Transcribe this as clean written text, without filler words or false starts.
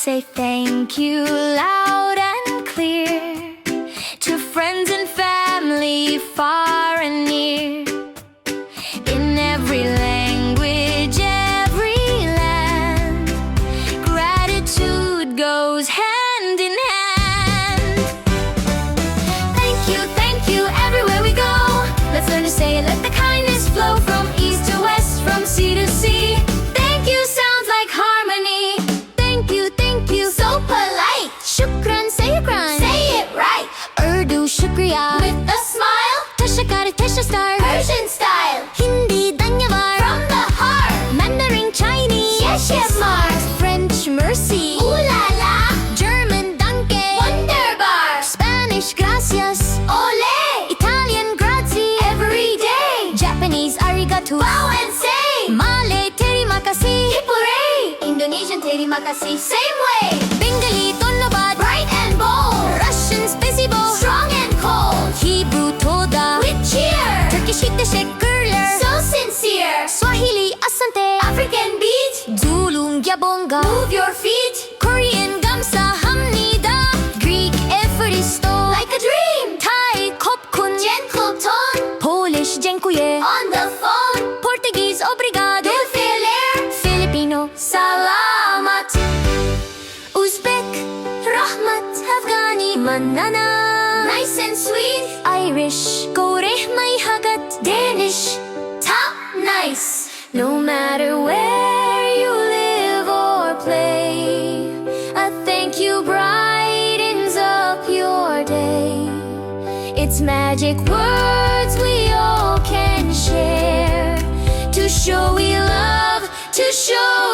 say thank you loud and clear to friends and family far and near. In every language, every land, gratitude goes hand in hand. Thank you, everywhere we go. Let's learn to say it, let the kindness flow from east to west, from sea to sea. Thank you sounds like harmony. Thank you, so polite. Shukran, say it right. Urdu, shukriya, with a smile. Tashakar, tashastar, Persian style. Hindi, dhanyavad, from the heart. Mandarin, Chinese, yes, Mars. French, mercy, ooh la la. German, danke, wunderbar. Spanish, gracias, ole. Italian, grazie, every day. Japanese, arigato, bow and say. Malay, terimakasi, hipure. Indonesian, terimakasi, same way. Bengali, dhanyavad, bright and bold. Russian, spasibo, strong and cold. Hebrew, toda, with cheer. Turkish, teşekkürler, so sincere. Swahili, asante, African beat. Zulu, gyabonga, move your feet. Korean, 감사합니다. Greek, eforisto, like a dream. Thai, kopkun, gentle tone. Polish, dziękuję, on the phone. Portuguese, obrigado, Filipino, salamat. Uzbek, rahmat. Afghani, manana, nice and sweet. Irish, goreh may hagat. Danish, top nice. No matter where you live or play, a thank you brightens up your day. It's magic words we all can share to show we love, to show